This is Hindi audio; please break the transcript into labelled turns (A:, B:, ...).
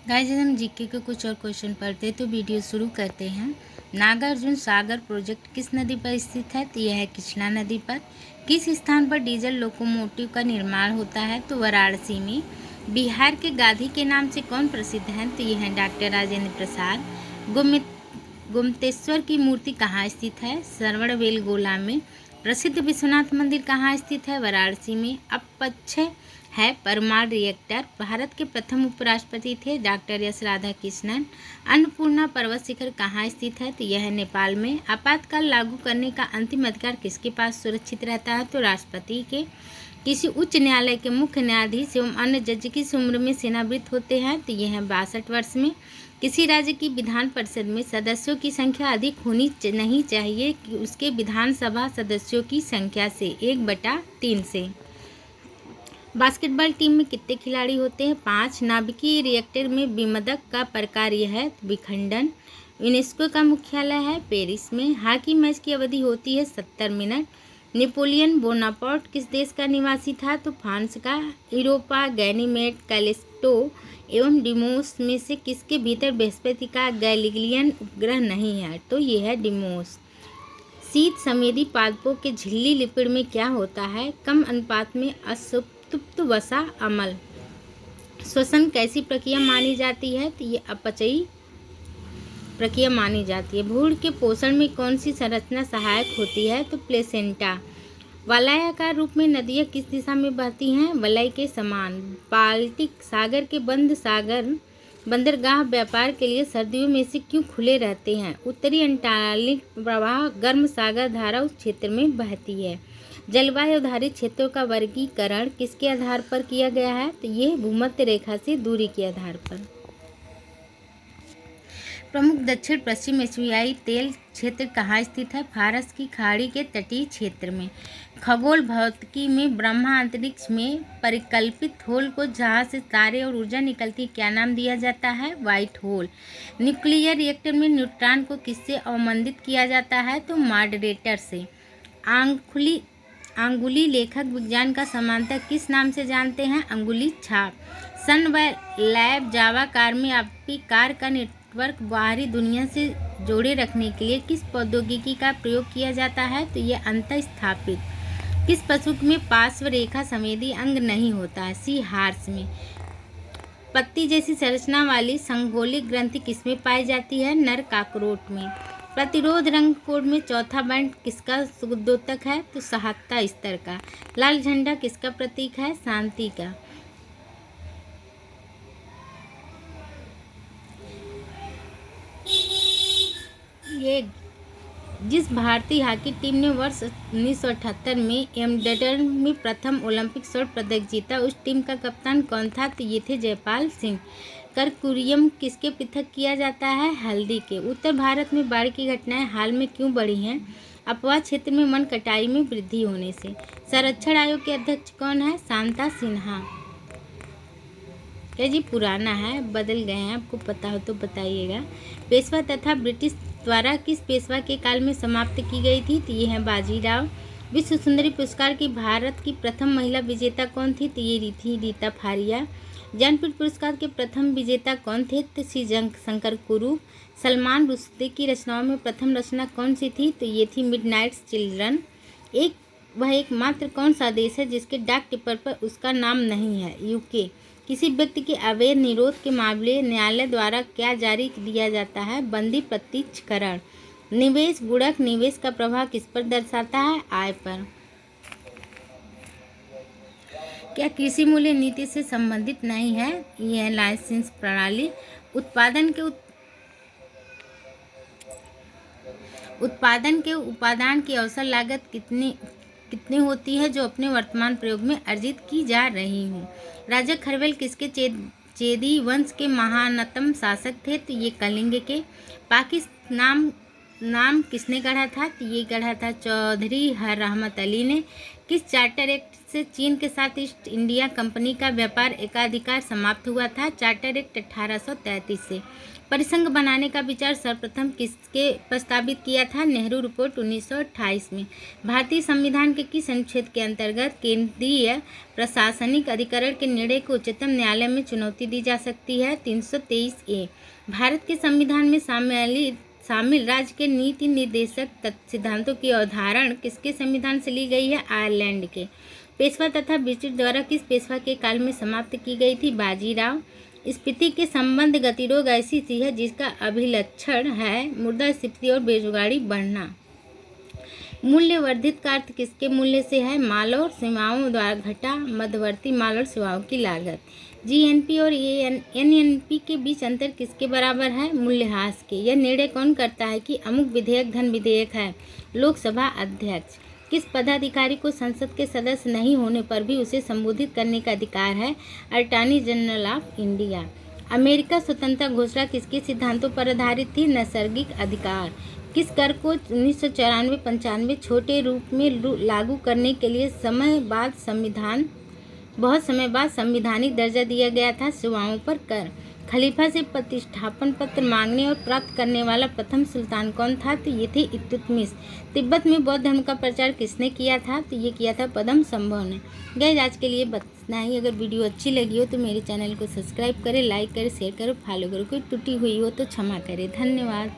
A: गाइस हम जीके के कुछ और क्वेश्चन पढ़ते हैं तो वीडियो शुरू करते हैं। नागार्जुन सागर प्रोजेक्ट किस नदी पर स्थित है? तो यह है कृष्णा नदी पर। किस स्थान पर डीजल लोकोमोटिव का निर्माण होता है? तो वाराणसी में। बिहार के गांधी के नाम से कौन प्रसिद्ध हैं? तो यह है डॉक्टर राजेंद्र प्रसाद। गोमतेश्वर की मूर्ति कहाँ स्थित है? श्रवणबेलगोला में। प्रसिद्ध विश्वनाथ मंदिर कहाँ स्थित है? वाराणसी में। अपक्षय है परमाणु रिएक्टर। भारत के प्रथम उपराष्ट्रपति थे डॉक्टर एस राधाकृष्णन। अन्नपूर्णा पर्वत शिखर कहाँ स्थित है? तो यह है नेपाल में। आपातकाल लागू करने का अंतिम अधिकार किसके पास सुरक्षित रहता है? तो राष्ट्रपति के। किसी उच्च न्यायालय के मुख्य न्यायाधीश एवं अन्य जज किस उम्र में सेवानिवृत्त होते हैं? तो यह है 62 वर्ष में। किसी राज्य की विधान परिषद में सदस्यों की संख्या अधिक होनी नहीं चाहिए कि उसके विधानसभा सदस्यों की संख्या से 1/3 से। बास्केटबॉल टीम में कितने खिलाड़ी होते हैं? 5। नाभिकीय रिएक्टर में विमदक का प्रकार यह है विखंडन। यूनेस्को का मुख्यालय है पेरिस में। हॉकी मैच की अवधि होती है 70 मिनट। नेपोलियन बोनापार्ट किस देश का निवासी था? तो फ्रांस का। यूरोपा, गैनीमेड, कैलिस्टो एवं डिमोस में से किसके भीतर बृहस्पति का गैलीलियन उपग्रह नहीं है? तो ये है डिमोस। शीत संवेदी पादपों के झिल्ली लिपिड में क्या होता है? कम अनुपात में असंतृप्त वसा अम्ल। श्वसन कैसी प्रक्रिया मानी जाती है? तो ये अपचयी प्रक्रिया मानी जाती है। भ्रूण के पोषण में कौन सी संरचना सहायक होती है? तो प्लेसेंटा। वलयाकार रूप में नदियाँ किस दिशा में बहती हैं? वलय के समान। बाल्टिक सागर के बंदरगाह व्यापार के लिए सर्दियों में से क्यों खुले रहते हैं? उत्तरी अंटार्कटिक प्रवाह गर्म सागर धारा उस क्षेत्र में बहती है। जलवायु आधारित क्षेत्रों का वर्गीकरण किसके आधार पर किया गया है? तो ये भूमध्य रेखा से दूरी के आधार पर। प्रमुख दक्षिण पश्चिम एशियाई तेल क्षेत्र कहाँ स्थित है? फारस की खाड़ी के तटीय क्षेत्र में। खगोल भौतिकी में ब्रह्मा अंतरिक्ष में परिकल्पित होल को जहाँ से तारे और ऊर्जा निकलती क्या नाम दिया जाता है? White hole. न्यूक्लियर रिएक्टर में न्यूट्रॉन को किससे अवमंदित किया जाता है? तो मॉडरेटर से। अंगुली लेखक विज्ञान का समानता किस नाम से जानते हैं? अंगुली छाप। सन व लैब जावा कार में आपकी कार का नेटवर्क बाहरी दुनिया से जोड़े रखने के लिए किस प्रौद्योगिकी का प्रयोग किया जाता है? तो ये अंतः स्थापित। किस पशु में पार्श्व रेखा संवेदी अंग नहीं होता है? सी हार्स में। पत्ती जैसी संरचना वाली संगोलिक ग्रंथि किसमें पाई जाती है? नर काकरोट में। प्रतिरोध रंग कोड में चौथा बैंड किसका सुद्योतक है? तो सहायता स्तर का। लाल झंडा किसका प्रतीक है? शांति का। ये जिस भारतीय हॉकी टीम ने वर्ष 1978 में एम्स्टर्डम में प्रथम ओलंपिक स्वर्ण पदक जीता उस टीम का कप्तान कौन था? तो ये थे जयपाल सिंह। कर्कूरियम किसके पृथक किया जाता है? हल्दी के। उत्तर भारत में बाढ़ की घटनाएं हाल में क्यों बढ़ी हैं? अपवा क्षेत्र में वन कटाई में वृद्धि होने से। संरक्षण आयोग के अध्यक्ष कौन है? शांता सिन्हा। क्या जी पुराना है, बदल गए हैं, आपको पता हो तो बताइएगा। पेशवा तथा ब्रिटिश द्वारा किस पेशवा के काल में समाप्त की गई थी? तो ये है बाजीराव। विश्व सुंदरी पुरस्कार की भारत की प्रथम महिला विजेता कौन थी? तो ये थी रीता फारिया। ज्ञानपीठ पुरस्कार के प्रथम विजेता कौन थे? तो श्री शंकर कुरूप। सलमान रुश्दी की रचनाओं में प्रथम रचना कौन सी थी? तो ये थी मिडनाइट चिल्ड्रन। वह एकमात्र कौन सा देश है जिसके डाक टिकट पर उसका नाम नहीं है? यूके। किसी व्यक्ति के अवैध निरोध के मामले न्यायालय द्वारा क्या जारी दिया जाता है? बंदी प्रत्यक्षीकरण। निवेश गुणक निवेश का प्रभाव किस पर दर्शाता है? आय पर। क्या कृषि मूल्य नीति से संबंधित नहीं है? यह है लाइसेंस प्रणाली। उत्पादन के उपादान की अवसर लागत कितनी होती है जो अपने वर्तमान प्रयोग में अर्जित की जा रही हो? राजा खरवेल किसके चेदी वंश के महानतम शासक थे? तो ये कलिंग के। पाकिस्तान नाम किसने गढ़ा था? तो ये गढ़ा था चौधरी रहमत अली ने। किस चार्टर एक्ट से चीन के साथ ईस्ट इंडिया कंपनी का व्यापार एकाधिकार समाप्त हुआ था? चार्टर एक्ट 1833 से। परिसंघ बनाने का विचार सर्वप्रथम किसके प्रस्तावित किया था? नेहरू रिपोर्ट 1928 में। भारतीय संविधान के किस अनुच्छेद के अंतर्गत केंद्रीय प्रशासनिक अधिकरण के निर्णय को उच्चतम न्यायालय में चुनौती दी जा सकती है? 323A। भारत के संविधान में शामिल राज्य के नीति निर्देशक सिद्धांतों की अवधारणा किसके संविधान से ली गई है? आयरलैंड के। पेशवा तथा ब्रिटिश द्वारा किस पेशवा के काल में समाप्त की गई थी? बाजीराव। स्फीति के संबंध गतिरोध ऐसी चीज है जिसका अभिलक्षण है मुद्रास्फीति और बेरोजगारी बढ़ना। मूल्य वर्धित का अर्थ किसके मूल्य से है? माल और सेवाओं द्वारा घटा मध्यवर्ती माल और सेवाओं की लागत। जीएनपी और एनएनपी के बीच अंतर किसके बराबर है? मूल्यह्रास के। यह निर्णय कौन करता है कि अमुक विधेयक धन विधेयक है? लोकसभा अध्यक्ष। किस पदाधिकारी को संसद के सदस्य नहीं होने पर भी उसे संबोधित करने का अधिकार है? Attorney general of India. America स्वतंत्रता घोषणा किसके सिद्धांतों पर आधारित थी? नैसर्गिक अधिकार। किस कर को 1994-95 छोटे रूप में लागू करने के लिए बहुत समय बाद संवैधानिक दर्जा दिया गया था? सेवाओं पर कर। खलीफा से प्रतिष्ठापन पत्र मांगने और प्राप्त करने वाला प्रथम सुल्तान कौन था? तो ये थे इल्तुतमिश। तिब्बत में बौद्ध धर्म का प्रचार किसने किया था? तो ये किया था पद्मसंभव ने। गाइस, आज के लिए बस इतना ही। अगर वीडियो अच्छी लगी हो तो मेरे चैनल को सब्सक्राइब करें, लाइक करें, शेयर करें, फॉलो करें। कोई टूटी हुई हो तो क्षमा करें। धन्यवाद।